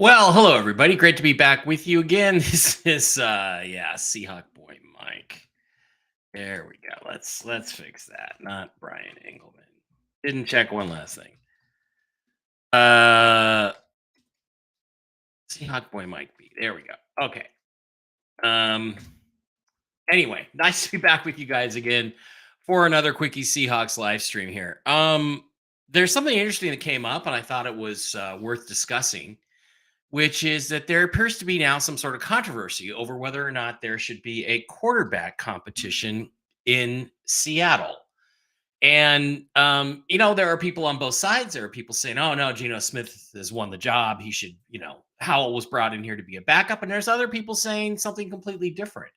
Well, hello everybody. Great to be back with you again. This is Seahawk boy Mike. There we go. Let's fix that. Not Brian Engelman. Didn't check one last thing. Uh Seahawk boy Mike B. There we go. Okay. Um anyway, nice to be back with you guys again for another quickie Seahawks live stream here. There's something interesting that came up and I thought it was worth discussing, which is that there appears to be now some sort of controversy over whether or not there should be a quarterback competition in Seattle. And, there are people on both sides. There are people saying, oh, no, Geno Smith has won the job. He should, Howell was brought in here to be a backup. And there's other people saying something completely different.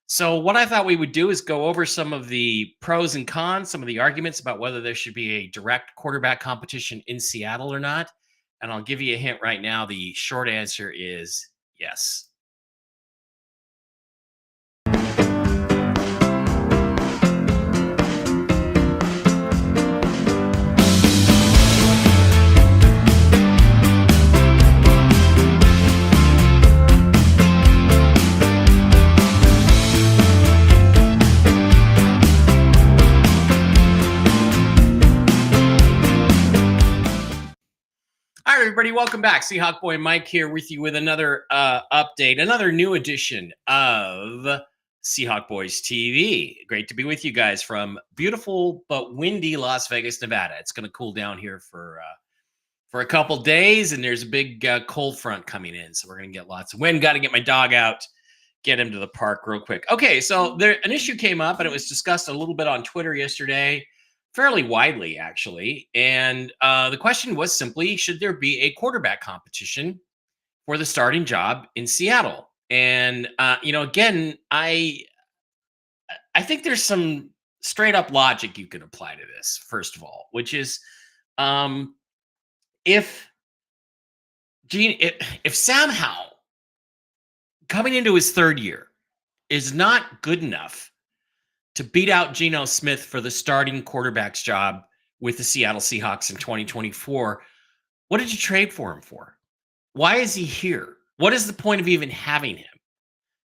So, what I thought we would do is go over some of the pros and cons, some of the arguments about whether there should be a direct quarterback competition in Seattle or not. And I'll give you a hint right now. The short answer is yes. All right, everybody, welcome back. Seahawk Boy Mike here with you with another update, another new edition of Seahawk Boys TV. Great to be with you guys from beautiful but windy Las Vegas, Nevada. It's going to cool down here for a couple days, and there's a big cold front coming in, so we're going to get lots of wind. Got to get my dog out, get him to the park real quick. Okay, so an issue came up, and it was discussed a little bit on Twitter yesterday, fairly widely, actually. And the question was simply, should there be a quarterback competition for the starting job in Seattle? And, again, I think there's some straight up logic you could apply to this, first of all, which is if if Sam Howell coming into his third year is not good enough to beat out Geno Smith for the starting quarterback's job with the Seattle Seahawks in 2024, what did you trade for him for? Why is he here? What is the point of even having him?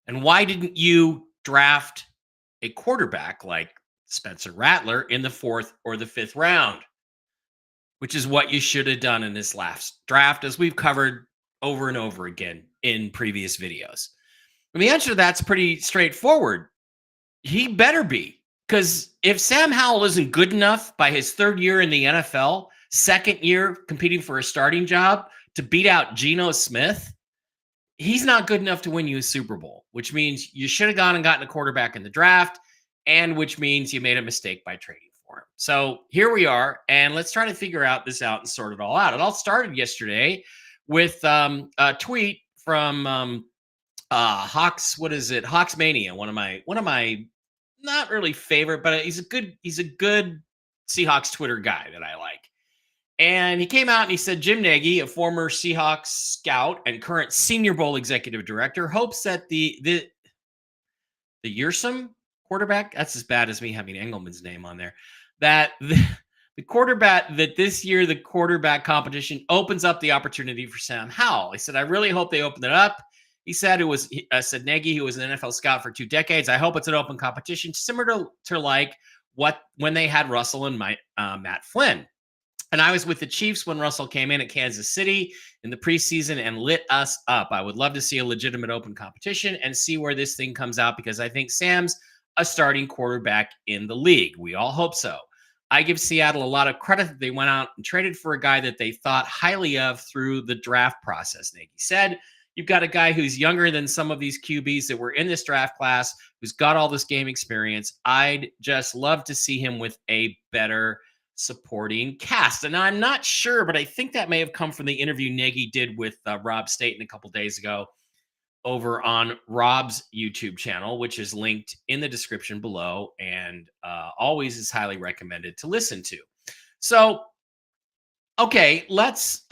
And why didn't you draft a quarterback like Spencer Rattler in the 4th or the 5th round, which is what you should have done in this last draft, as we've covered over and over again in previous videos? And the answer to that's pretty straightforward. He better be, because if Sam Howell isn't good enough by his 3rd year in the NFL, 2nd year competing for a starting job, to beat out Geno Smith, he's not good enough to win you a Super Bowl, which means you should have gone and gotten a quarterback in the draft, and which means you made a mistake by trading for him. So here we are, and let's try to figure this out and sort it all out. It all started yesterday with a tweet from Hawks. What is it? Hawks Mania. One of my not really favorite, but he's a good Seahawks Twitter guy that I like. And he came out and he said Jim Nagy, a former Seahawks scout and current Senior Bowl executive director, hopes that the Yearsome quarterback, that's as bad as me having Engelman's name on there, that the quarterback, that this year the quarterback competition opens up the opportunity for Sam Howell. He said, I really hope they open it up. He said said Nagy, who was an NFL scout for 2 decades. I hope it's an open competition, similar to like when they had Russell and Matt Flynn. And I was with the Chiefs when Russell came in at Kansas City in the preseason and lit us up. I would love to see a legitimate open competition and see where this thing comes out, because I think Sam's a starting quarterback in the league. We all hope so. I give Seattle a lot of credit that they went out and traded for a guy that they thought highly of through the draft process. Nagy said, you've got a guy who's younger than some of these QBs that were in this draft class, who's got all this game experience. I'd just love to see him with a better supporting cast. And I'm not sure, but I think that may have come from the interview Nagy did with Rob Staten a couple days ago over on Rob's YouTube channel, which is linked in the description below and always is highly recommended to listen to. So, okay, let's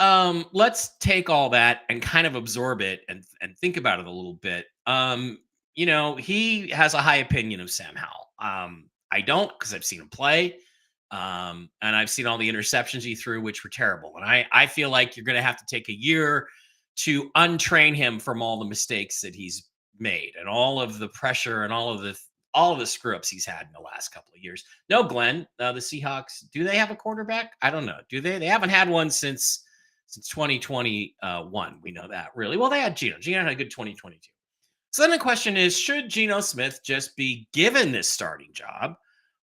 take all that and kind of absorb it and think about it a little bit. He has a high opinion of Sam Howell. I don't, because I've seen him play. And I've seen all the interceptions he threw, which were terrible. And I feel like you're going to have to take a year to untrain him from all the mistakes that he's made and all of the pressure and all of the screw ups he's had in the last couple of years. No, Glenn, the Seahawks, do they have a quarterback? I don't know. Do they? They haven't had one since 2021. We know that really well. They had Geno. Geno had a good 2022. So then the question is, should Geno Smith just be given this starting job,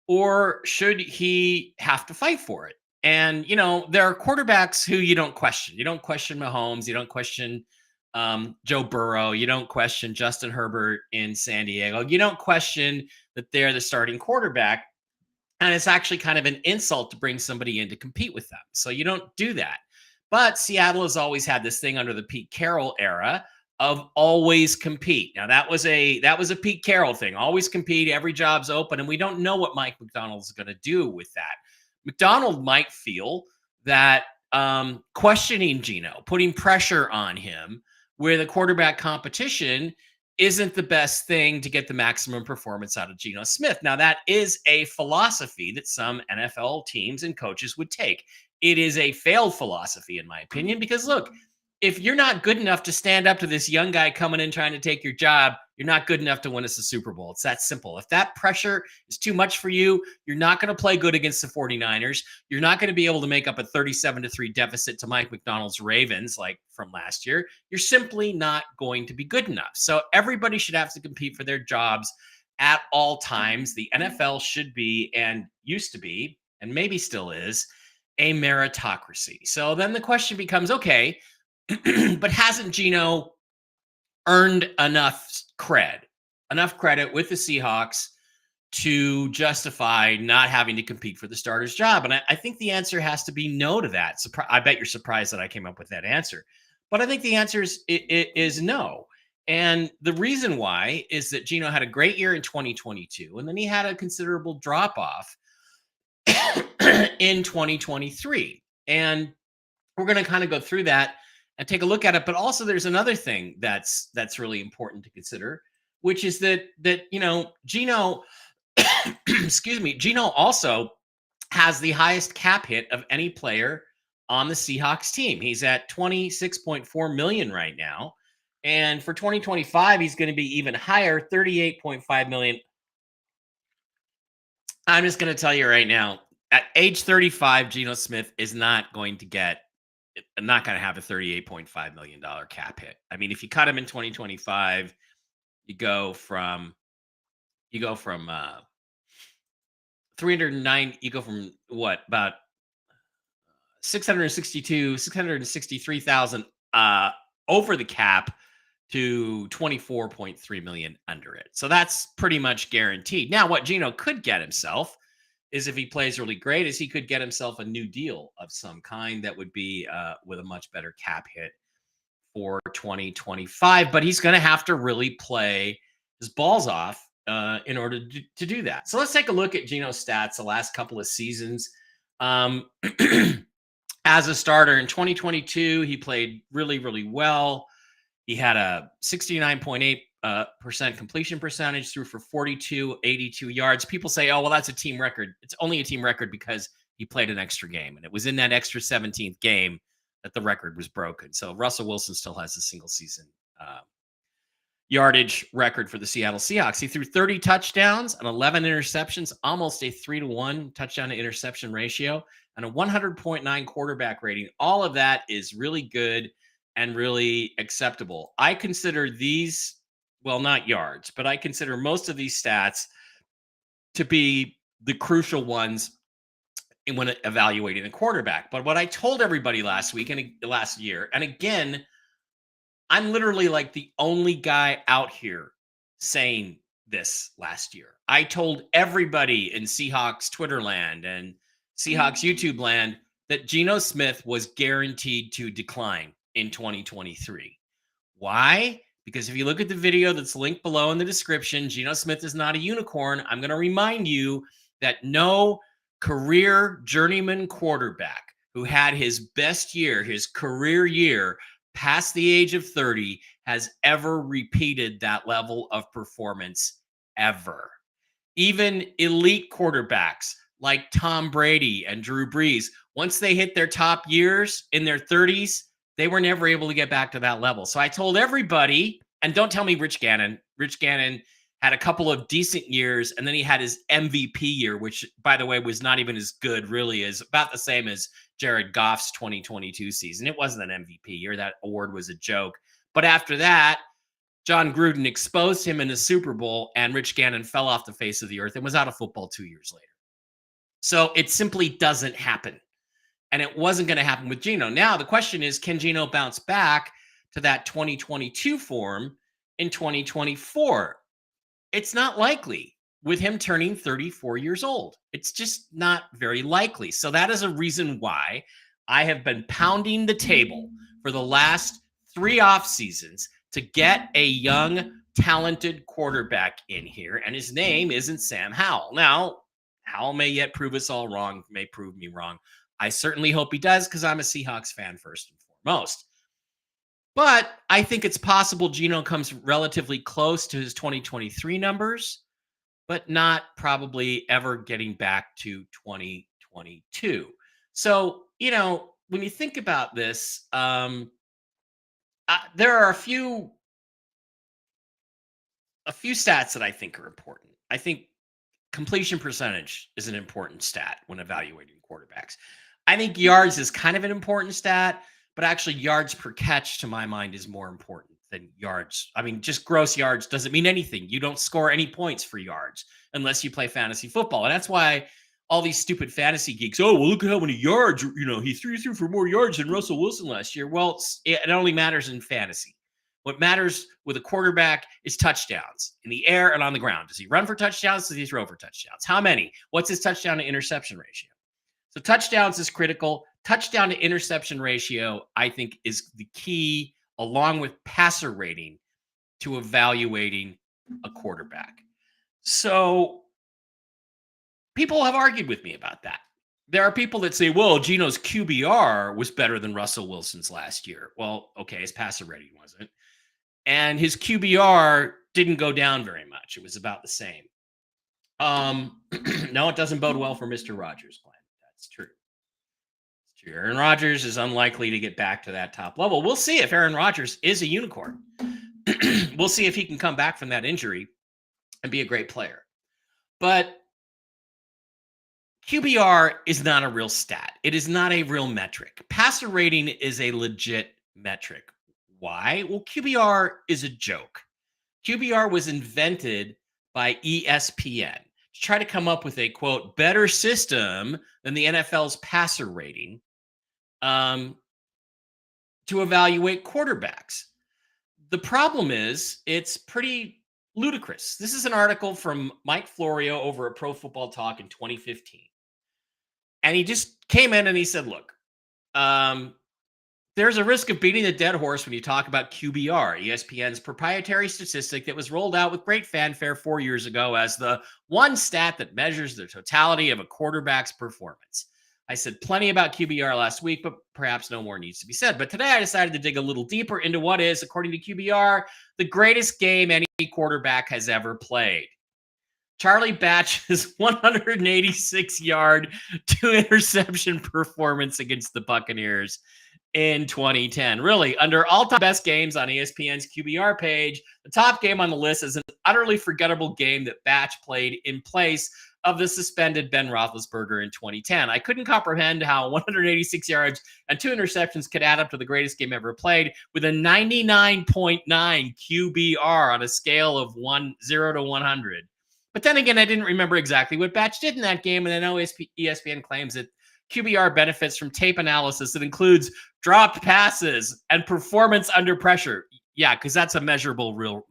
or should he have to fight for it? And, there are quarterbacks who you don't question. You don't question Mahomes. You don't question Joe Burrow. You don't question Justin Herbert in San Diego. You don't question that they're the starting quarterback. And it's actually kind of an insult to bring somebody in to compete with them. So you don't do that. But Seattle has always had this thing under the Pete Carroll era of always compete. Now that was a Pete Carroll thing. Always compete. Every job's open, and we don't know what Mike Macdonald's going to do with that. Macdonald might feel that questioning Geno, putting pressure on him, where the quarterback competition isn't the best thing to get the maximum performance out of Geno Smith. Now that is a philosophy that some NFL teams and coaches would take. It is a failed philosophy, in my opinion, because look, if you're not good enough to stand up to this young guy coming in trying to take your job, you're not good enough to win us a Super Bowl. It's that simple. If that pressure is too much for you, you're not going to play good against the 49ers. You're not going to be able to make up a 37-3 deficit to Mike Macdonald's Ravens like from last year. You're simply not going to be good enough. So everybody should have to compete for their jobs at all times. The NFL should be, and used to be, and maybe still is, a meritocracy. So then the question becomes, okay, but hasn't Geno earned enough credit with the Seahawks to justify not having to compete for the starter's job? And I think the answer has to be no to that. I bet you're surprised that I came up with that answer. But I think the answer is no. And the reason why is that Geno had a great year in 2022, and then he had a considerable drop-off in 2023. And we're going to kind of go through that and take a look at it. But also there's another thing that's really important to consider, which is that Geno, excuse me, Geno also has the highest cap hit of any player on the Seahawks team. He's at $26.4 million right now. And for 2025, he's going to be even higher, $38.5 million. I'm just going to tell you right now, at age 35, Geno Smith is not going to have a $38.5 million cap hit. I mean, if you cut him in 2025, you go from 309, you go from what, about 663,000 over the cap to 24.3 million under it. So that's pretty much guaranteed. Now, what Geno could get himself is, if he plays really great, is he could get himself a new deal of some kind that would be with a much better cap hit for 2025. But he's going to have to really play his balls off in order to do that. So let's take a look at Geno's stats the last couple of seasons. As a starter in 2022, he played really, really well. He had a 69.8% completion percentage, threw for 82 yards. People say, oh, well, that's a team record. It's only a team record because he played an extra game. And it was in that extra 17th game that the record was broken. So Russell Wilson still has a single season yardage record for the Seattle Seahawks. He threw 30 touchdowns and 11 interceptions, almost a 3-to-1 touchdown to interception ratio, and a 100.9 quarterback rating. All of that is really good and really acceptable. I consider these, well, not yards, but I consider most of these stats to be the crucial ones when evaluating a quarterback. But what I told everybody last week and last year, and again, I'm literally like the only guy out here saying this last year. I told everybody in Seahawks Twitter land and Seahawks YouTube land that Geno Smith was guaranteed to decline in 2023. Why? Because if you look at the video that's linked below in the description, Geno Smith is not a unicorn. I'm going to remind you that no career journeyman quarterback who had his best year, his career year, past the age of 30, has ever repeated that level of performance ever. Even elite quarterbacks like Tom Brady and Drew Brees, once they hit their top years in their 30s, They were never able to get back to that level. So I told everybody, and don't tell me Rich Gannon. Rich Gannon had a couple of decent years, and then he had his MVP year, which, by the way, was not even as good, really, as about the same as Jared Goff's 2022 season. It wasn't an MVP year. That award was a joke. But after that, John Gruden exposed him in the Super Bowl, and Rich Gannon fell off the face of the earth and was out of football 2 years later. So it simply doesn't happen. And it wasn't going to happen with Geno. Now, the question is, can Geno bounce back to that 2022 form in 2024? It's not likely with him turning 34 years old. It's just not very likely. So that is a reason why I have been pounding the table for the last 3 off seasons to get a young, talented quarterback in here. And his name isn't Sam Howell. Now, Howell may yet prove us all wrong, may prove me wrong. I certainly hope he does, because I'm a Seahawks fan first and foremost. But I think it's possible Geno comes relatively close to his 2023 numbers, but not probably ever getting back to 2022. So, when you think about this, there are a few stats that I think are important. I think completion percentage is an important stat when evaluating quarterbacks. I think yards is kind of an important stat, but actually yards per catch, to my mind, is more important than yards. I mean, just gross yards doesn't mean anything. You don't score any points for yards unless you play fantasy football. And that's why all these stupid fantasy geeks, oh, well, look at how many yards, he threw for more yards than Russell Wilson last year. Well, it only matters in fantasy. What matters with a quarterback is touchdowns in the air and on the ground. Does he run for touchdowns? Does he throw for touchdowns? How many? What's his touchdown to interception ratio? So touchdowns is critical. Touchdown to interception ratio, I think, is the key, along with passer rating, to evaluating a quarterback. So people have argued with me about that. There are people that say, well, Geno's QBR was better than Russell Wilson's last year. Well, okay, his passer rating wasn't. And his QBR didn't go down very much. It was about the same. No, it doesn't bode well for Mr. Rogers, Glenn. That's true. It's true. Aaron Rodgers is unlikely to get back to that top level. We'll see if Aaron Rodgers is a unicorn. We'll see if he can come back from that injury and be a great player. But QBR is not a real stat. It is not a real metric. Passer rating is a legit metric. Why? Well, QBR is a joke. QBR was invented by ESPN to try to come up with a, quote, better system than the NFL's passer rating to evaluate quarterbacks. The problem is it's pretty ludicrous. This is an article from Mike Florio over at Pro Football Talk in 2015. And he just came in and he said, look, there's a risk of beating a dead horse when you talk about QBR, ESPN's proprietary statistic that was rolled out with great fanfare 4 years ago as the one stat that measures the totality of a quarterback's performance. I said plenty about QBR last week, but perhaps no more needs to be said. But today I decided to dig a little deeper into what is, according to QBR, the greatest game any quarterback has ever played. Charlie Batch's 186-yard, 2-interception performance against the Buccaneers in 2010. Really, under all-time best games on ESPN's QBR page, the top game on the list is an utterly forgettable game that Batch played in place of the suspended Ben Roethlisberger in 2010. I couldn't comprehend how 186 yards and 2 interceptions could add up to the greatest game ever played with a 99.9 QBR on a scale of 0 to 100. But then again, I didn't remember exactly what Batch did in that game, and I know ESPN claims that QBR benefits from tape analysis that includes dropped passes and performance under pressure. Yeah, because that's a measurable real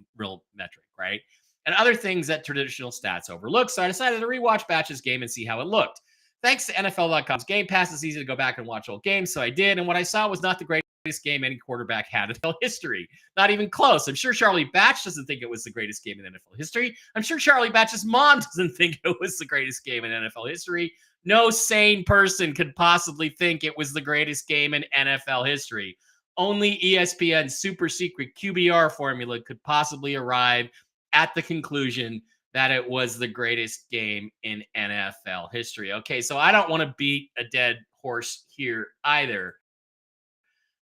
metric, right? And other things that traditional stats overlook. So I decided to rewatch Batch's game and see how it looked. Thanks to NFL.com's Game Pass, it's easy to go back and watch old games, so I did. And what I saw was not the greatest game any quarterback had in NFL history. Not even close. I'm sure Charlie Batch doesn't think it was the greatest game in NFL history. I'm sure Charlie Batch's mom doesn't think it was the greatest game in NFL history. No sane person could possibly think it was the greatest game in NFL history. Only ESPN's super secret QBR formula could possibly arrive at the conclusion that it was the greatest game in NFL history. Okay, so I don't want to beat a dead horse here either.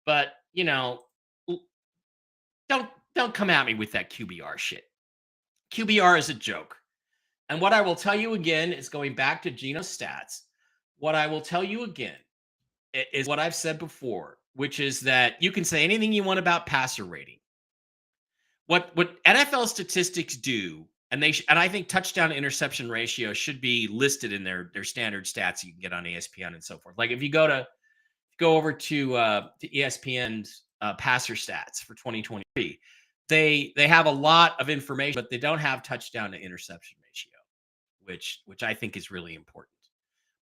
But you know, don't don't come at me with that QBR shit. QBR is a joke. And what I will tell you again is going back to Geno's stats. What I will tell you again is what I've said before, which is that you can say anything you want about passer rating. What NFL statistics do, and and I think touchdown to interception ratio should be listed in their standard stats you can get on ESPN and so forth. Like if you go over to ESPN's passer stats for 2023, they have a lot of information, but they don't have touchdown to interception ratio, which I think is really important.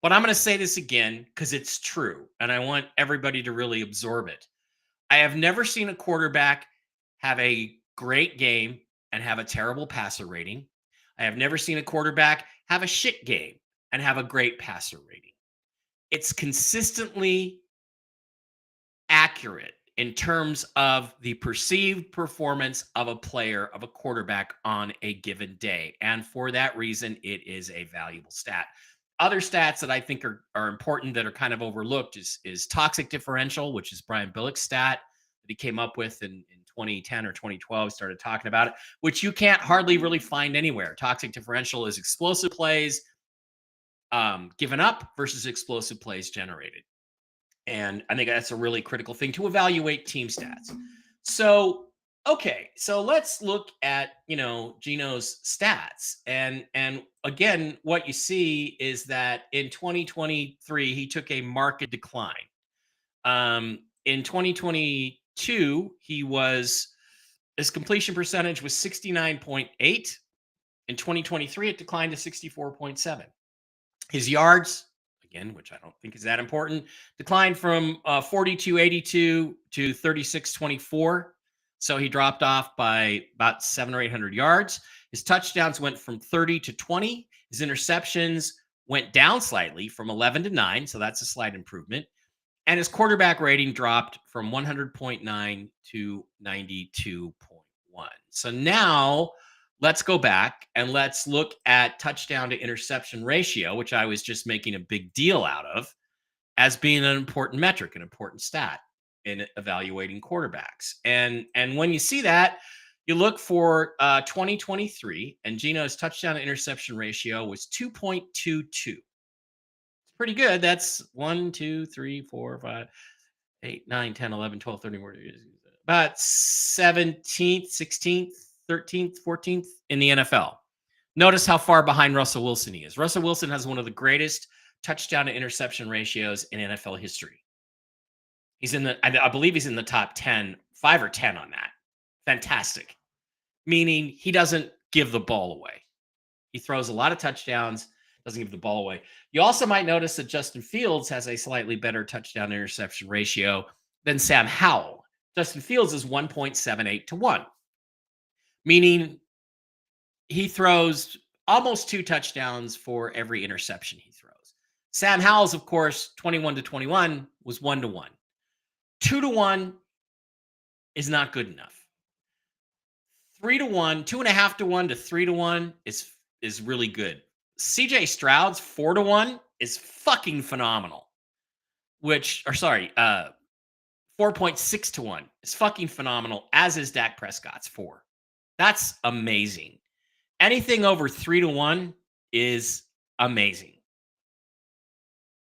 But I'm going to say this again because it's true, and I want everybody to really absorb it. I have never seen a quarterback have a great game and have a terrible passer rating. I have never seen a quarterback have a shit game and have a great passer rating. It's consistently accurate in terms of the perceived performance of a player, of a quarterback on a given day. And for that reason, it is a valuable stat. Other stats that I think are important that are kind of overlooked is toxic differential, which is Brian Billick's stat that he came up with in 2010 or 2012, started talking about it, which you can't hardly really find anywhere. Toxic differential is explosive plays given up versus explosive plays generated. And I think that's a really critical thing to evaluate team stats. So, okay, so let's look at, Geno's stats. And again, what you see is that in 2023, he took a marked decline. In 2022, his completion percentage was 69.8. In 2023, it declined to 64.7. His yards, again, which I don't think is that important, declined from 4282 to 3624. So he dropped off by about 700 or 800 yards. His touchdowns went from 30 to 20. His interceptions went down slightly from 11 to 9. So that's a slight improvement. And his quarterback rating dropped from 100.9 to 92.1. So now let's go back and let's look at touchdown to interception ratio, which I was just making a big deal out of as being an important metric, an important stat in evaluating quarterbacks. And when you see that, you look for 2023, and Geno's touchdown to interception ratio was 2.22. It's pretty good. That's 1, 2, 3, 4, 5, 8, 9, 10, 11, 12, 13, about 17th, 16th, 13th, 14th in the NFL. Notice how far behind Russell Wilson he is. Russell Wilson has one of the greatest touchdown to interception ratios in NFL history. I believe he's in the top 10, 5 or 10 on that. Fantastic. Meaning he doesn't give the ball away. He throws a lot of touchdowns, doesn't give the ball away. You also might notice that Justin Fields has a slightly better touchdown to interception ratio than Sam Howell. Justin Fields is 1.78 to 1. Meaning he throws almost 2 touchdowns for every interception he throws. Sam Howell's, of course, 21 to 21 was 1 to 1. 2 to 1 is not good enough. 3 to 1, 2.5 to 1 to 3 to 1 is really good. CJ Stroud's 4 to 1 is fucking phenomenal. 4.6 to 1 is fucking phenomenal, as is Dak Prescott's 4. That's amazing. Anything over 3 to 1 is amazing.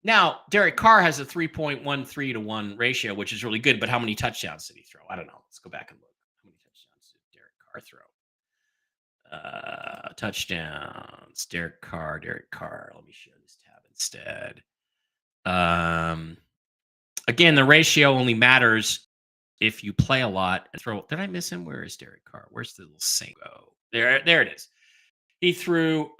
Now, Derek Carr has a 3.13 to 1 ratio, which is really good, but how many touchdowns did he throw? I don't know. Let's go back and look. How many touchdowns did Derek Carr throw? Touchdowns. Derek Carr. Let me show this tab instead. Again, the ratio only matters if you play a lot and throw. Did I miss him? Where is Derek Carr? Where's the little Saint go? There it is. He threw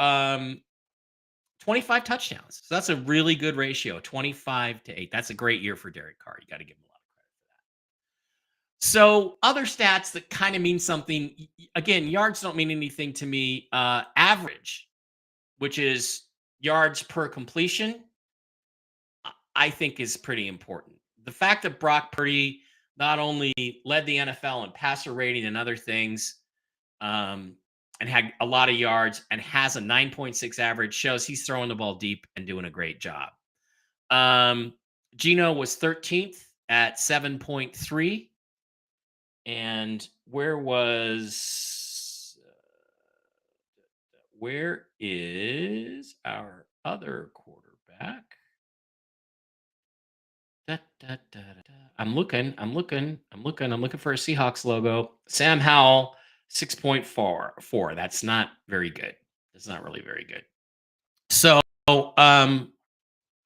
25 touchdowns. So that's a really good ratio, 25 to 8. That's a great year for Derek Carr. You got to give him a lot of credit for that. So other stats that kind of mean something, again, yards don't mean anything to me. Average, which is yards per completion, I think is pretty important. The fact that Brock Purdy not only led the NFL in passer rating and other things, and had a lot of yards and has a 9.6 average shows he's throwing the ball deep and doing a great job. Geno was 13th at 7.3 And where is our other quarterback? Da, da, da, da, da. I'm looking for a Seahawks logo. Sam Howell, 6.44. That's not very good. That's not really very good. So, um,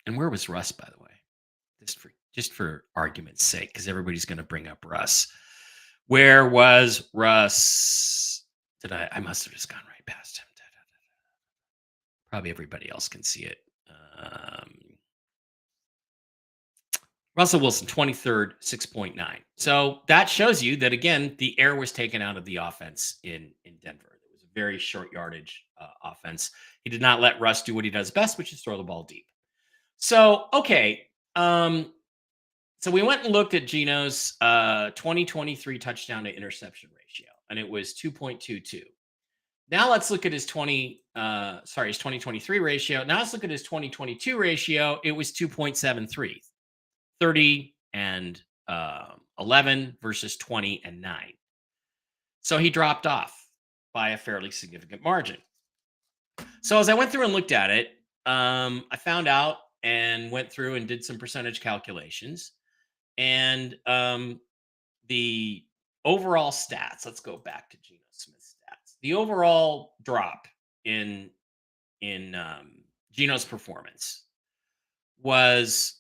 and where was Russ, by the way? Just for argument's sake, because everybody's going to bring up Russ. Where was Russ? I must have just gone right past him. Probably everybody else can see it. Russell Wilson, 23rd, 6.9. So that shows you that, again, the air was taken out of the offense in Denver. It was a very short yardage offense. He did not let Russ do what he does best, which is throw the ball deep. So, okay. So we went and looked at Geno's 2023 touchdown to interception ratio, and it was 2.22. Now let's look at his 2023 ratio. Now let's look at his 2022 ratio. It was 2.73. 30 and 11 versus 20 and 9. So he dropped off by a fairly significant margin. So as I went through and looked at it, I found out and went through and did some percentage calculations. And the overall stats, let's go back to Geno Smith's stats. The overall drop in Geno's performance was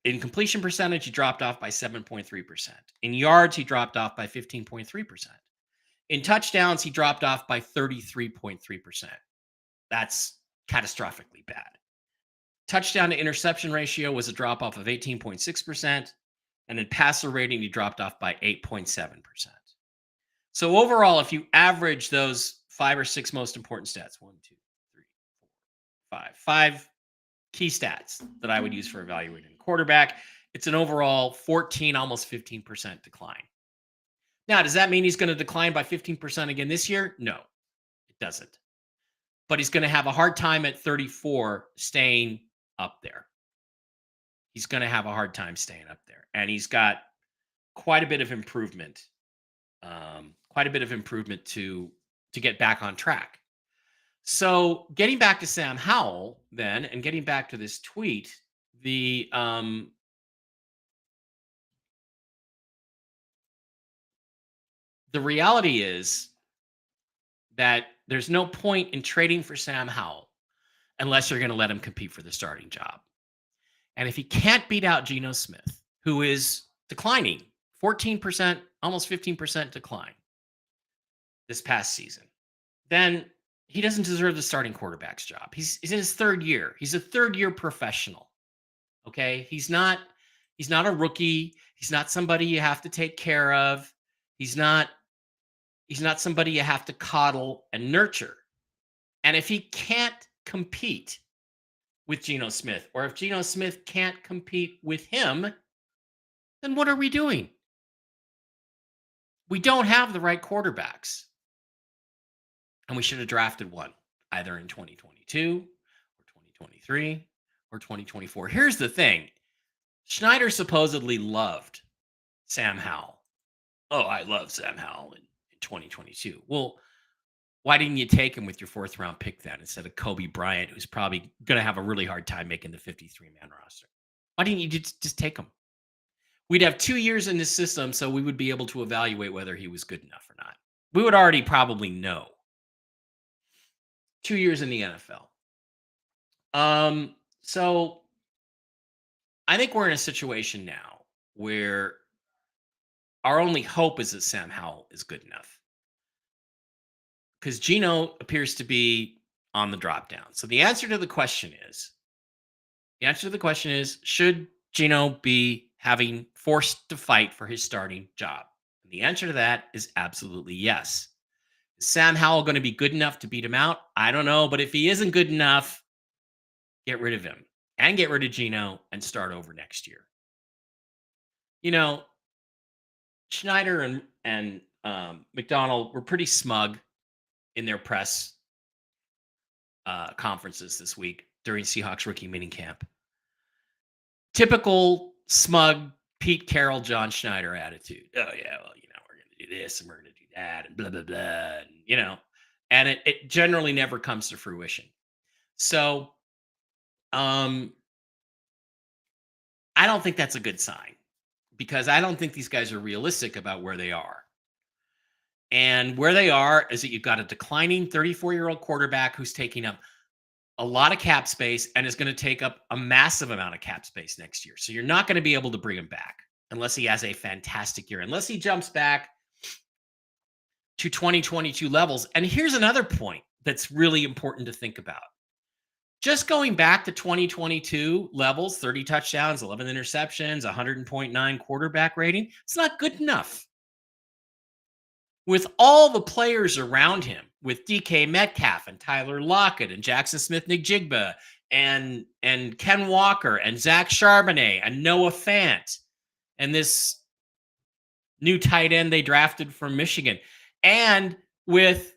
in completion percentage, he dropped off by 7.3%. In yards, he dropped off by 15.3%. In touchdowns, he dropped off by 33.3%. That's catastrophically bad. Touchdown to interception ratio was a drop off of 18.6%. And in passer rating, he dropped off by 8.7%. So overall, if you average those 5 or 6 most important stats, 1, 2, 3, 4, 5 key stats that I would use for evaluating a quarterback, it's an overall 14, almost 15% decline. Now, does that mean he's going to decline by 15% again this year? No, it doesn't. But he's going to have a hard time at 34 staying up there. He's going to have a hard time staying up there. And he's got quite a bit of improvement, to get back on track. So getting back to Sam Howell then, and getting back to this tweet, the reality is that there's no point in trading for Sam Howell unless you're going to let him compete for the starting job. And if he can't beat out Geno Smith, who is declining, 14%, almost 15% decline this past season, then he doesn't deserve the starting quarterback's job. He's in his third year. He's a third-year professional. Okay? He's not a rookie. He's not somebody you have to take care of. He's not somebody you have to coddle and nurture. And if he can't compete with Geno Smith, or if Geno Smith can't compete with him, then what are we doing? We don't have the right quarterbacks. And we should have drafted one either in 2022 or 2023 or 2024. Here's the thing. Schneider supposedly loved Sam Howell. Oh, I love Sam Howell in 2022. Well, why didn't you take him with your 4th round pick then instead of Kobe Bryant, who's probably going to have a really hard time making the 53-man roster? Why didn't you just take him? We'd have 2 years in this system, so we would be able to evaluate whether he was good enough or not. We would already probably know. 2 years in the NFL. So I think we're in a situation now where our only hope is that Sam Howell is good enough, because Geno appears to be on the drop down. So the answer to the question is, should Geno be having forced to fight for his starting job? And the answer to that is absolutely yes. Is Sam Howell going to be good enough to beat him out? I don't know. But if he isn't good enough, get rid of him and get rid of Geno and start over next year. You know, Schneider and McDonald were pretty smug in their press conferences this week during Seahawks rookie minicamp. Typical smug Pete Carroll, John Schneider attitude. Oh yeah, well, we're going to do this and we're going to do that and blah blah blah, and and it generally never comes to fruition. So, um, I don't think that's a good sign because I don't think these guys are realistic about where they are. And where they are is that you've got a declining 34-year-old quarterback who's taking up a lot of cap space and is going to take up a massive amount of cap space next year. So you're not going to be able to bring him back unless he has a fantastic year, unless he jumps back to 2022 levels. And here's another point that's really important to think about. Just going back to 2022 levels, 30 touchdowns, 11 interceptions, 100.9 quarterback rating, it's not good enough. With all the players around him, with DK Metcalf and Tyler Lockett and Jackson Smith-Njigba and Ken Walker and Zach Charbonnet and Noah Fant and this new tight end they drafted from Michigan, and with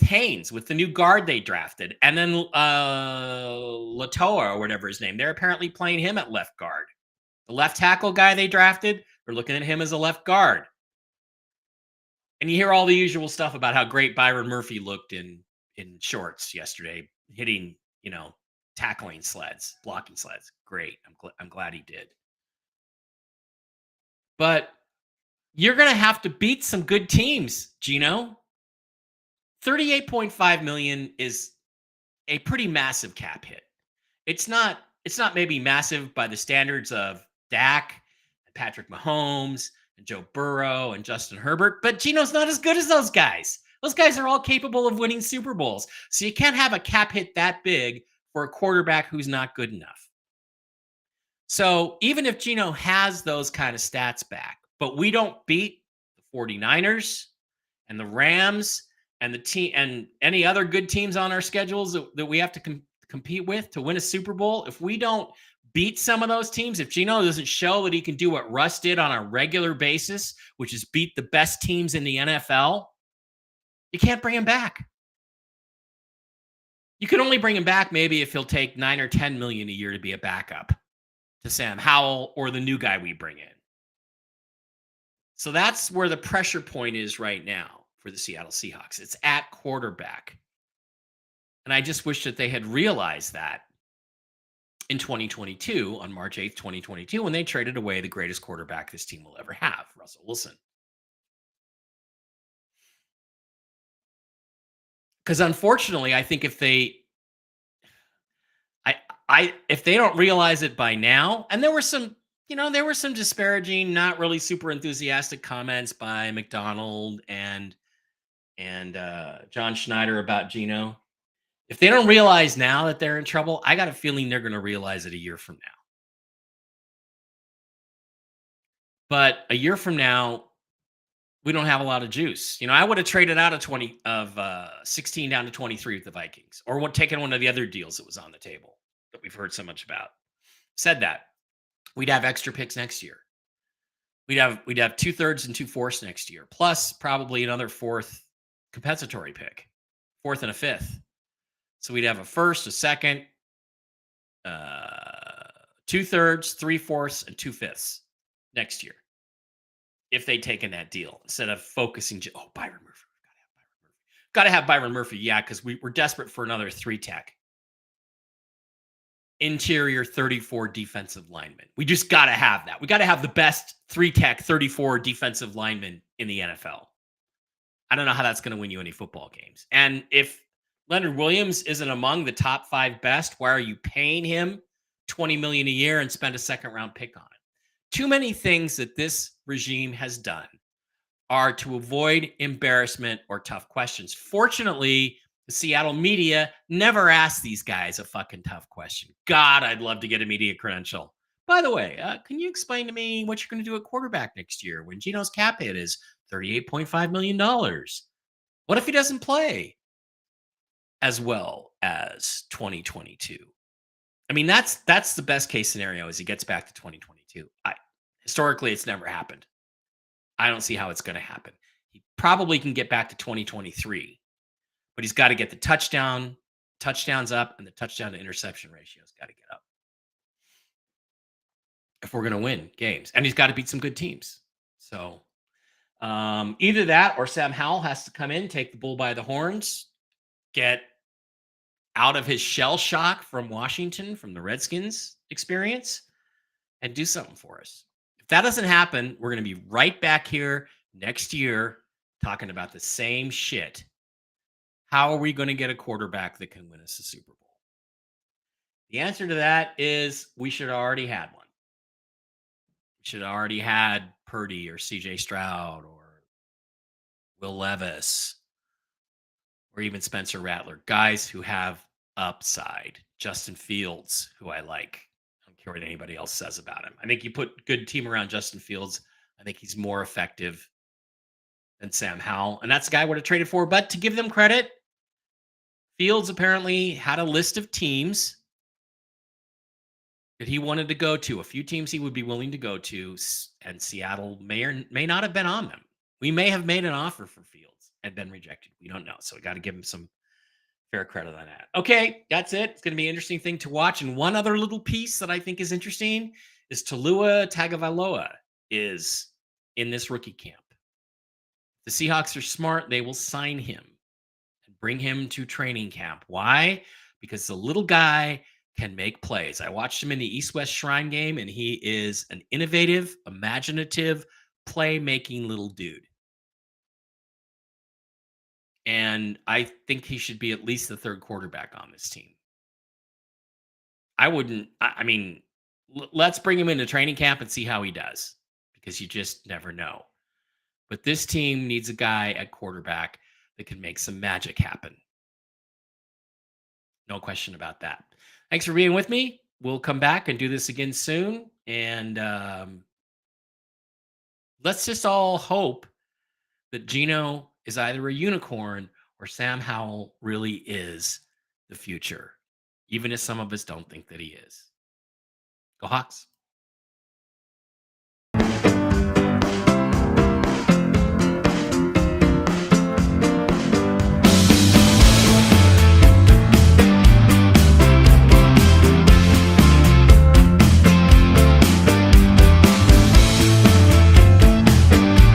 Haynes, with the new guard they drafted, and then Latoa or whatever his name, they're apparently playing him at left guard. The left tackle guy they drafted, they're looking at him as a left guard. And you hear all the usual stuff about how great Byron Murphy looked in shorts yesterday, hitting, tackling sleds, blocking sleds. Great. I'm glad he did. But you're going to have to beat some good teams, Gino. $38.5 million is a pretty massive cap hit. It's not maybe massive by the standards of Dak and Patrick Mahomes and Joe Burrow and Justin Herbert, but Gino's not as good as those guys. Those guys are all capable of winning Super Bowls. So you can't have a cap hit that big for a quarterback who's not good enough. So even if Gino has those kind of stats back, but we don't beat the 49ers and the Rams and the team and any other good teams on our schedules that we have to compete with to win a Super Bowl, if we don't beat some of those teams, if Gino doesn't show that he can do what Russ did on a regular basis, which is beat the best teams in the NFL, you can't bring him back. You can only bring him back maybe if he'll take $9 or $10 million a year to be a backup to Sam Howell or the new guy we bring in. So that's where the pressure point is right now for the Seattle Seahawks. It's at quarterback. And I just wish that they had realized that in 2022, on March 8th, 2022, when they traded away the greatest quarterback this team will ever have, Russell Wilson. Because unfortunately, I think if they don't realize it by now, and there were some disparaging, not really super enthusiastic comments by McDonald and John Schneider about Gino. If they don't realize now that they're in trouble, I got a feeling they're going to realize it a year from now. But a year from now, we don't have a lot of juice. I would have traded out of 16 down to 23 with the Vikings, or taken one of the other deals that was on the table that we've heard so much about. Said that we'd have extra picks next year. We'd have 2/3 and 2/4 next year, plus probably another fourth compensatory pick, fourth and a fifth. So we'd have a first, a second, 2/3, 3/4, and 2/5 next year if they'd taken that deal instead of focusing. Byron Murphy. Got to have Byron Murphy. Yeah, because we're desperate for another 3-tech. Interior 34 defensive lineman. We just got to have that. We got to have the best 3-tech 34 defensive lineman in the NFL. I don't know how that's going to win you any football games. And if Leonard Williams isn't among the top 5 best, why are you paying him $20 million a year and spend a second-round pick on it? Too many things that this regime has done are to avoid embarrassment or tough questions. Fortunately, the Seattle media never asked these guys a fucking tough question. God, I'd love to get a media credential. By the way, can you explain to me what you're going to do at quarterback next year when Gino's cap hit is $38.5 million? What if he doesn't play as well as 2022? I mean, that's the best case scenario is he gets back to 2022. Historically, it's never happened. I don't see how it's going to happen. He probably can get back to 2023, but he's got to get the touchdowns up, and the touchdown to interception ratio has got to get up. if we're going to win games. And he's got to beat some good teams. So either that or Sam Howell has to come in, take the bull by the horns, get out of his shell shock from Washington, from the Redskins experience, and do something for us. If that doesn't happen, we're going to be right back here next year talking about the same shit. How are we going to get a quarterback that can win us a Super Bowl? The answer to that is we should have already had one. We should have already had Purdy or CJ Stroud or Will Levis or even Spencer Rattler, guys who have upside. Justin Fields, who I like. I don't care what anybody else says about him. I think you put good team around Justin Fields, I think he's more effective than Sam Howell. And that's the guy I would have traded for. But to give them credit, Fields apparently had a list of teams that he wanted to go to, a few teams he would be willing to go to, and Seattle may or may not have been on them. We may have made an offer for Fields and been rejected. We don't know. So we got to give him some fair credit on that. Okay, that's it. It's going to be an interesting thing to watch. And one other little piece that I think is interesting is Tua Tagovailoa is in this rookie camp. The Seahawks are smart. They will sign him and bring him to training camp. Why? Because the little guy can make plays. I watched him in the East-West Shrine game, and he is an innovative, imaginative, play-making little dude. And I think he should be at least the third quarterback on this team. I mean, let's bring him into training camp and see how he does, because you just never know. But this team needs a guy at quarterback that can make some magic happen. No question about that. Thanks for being with me. We'll come back and do this again soon. And let's just all hope that Geno is either a unicorn or Sam Howell really is the future, even if some of us don't think that he is. Go Hawks.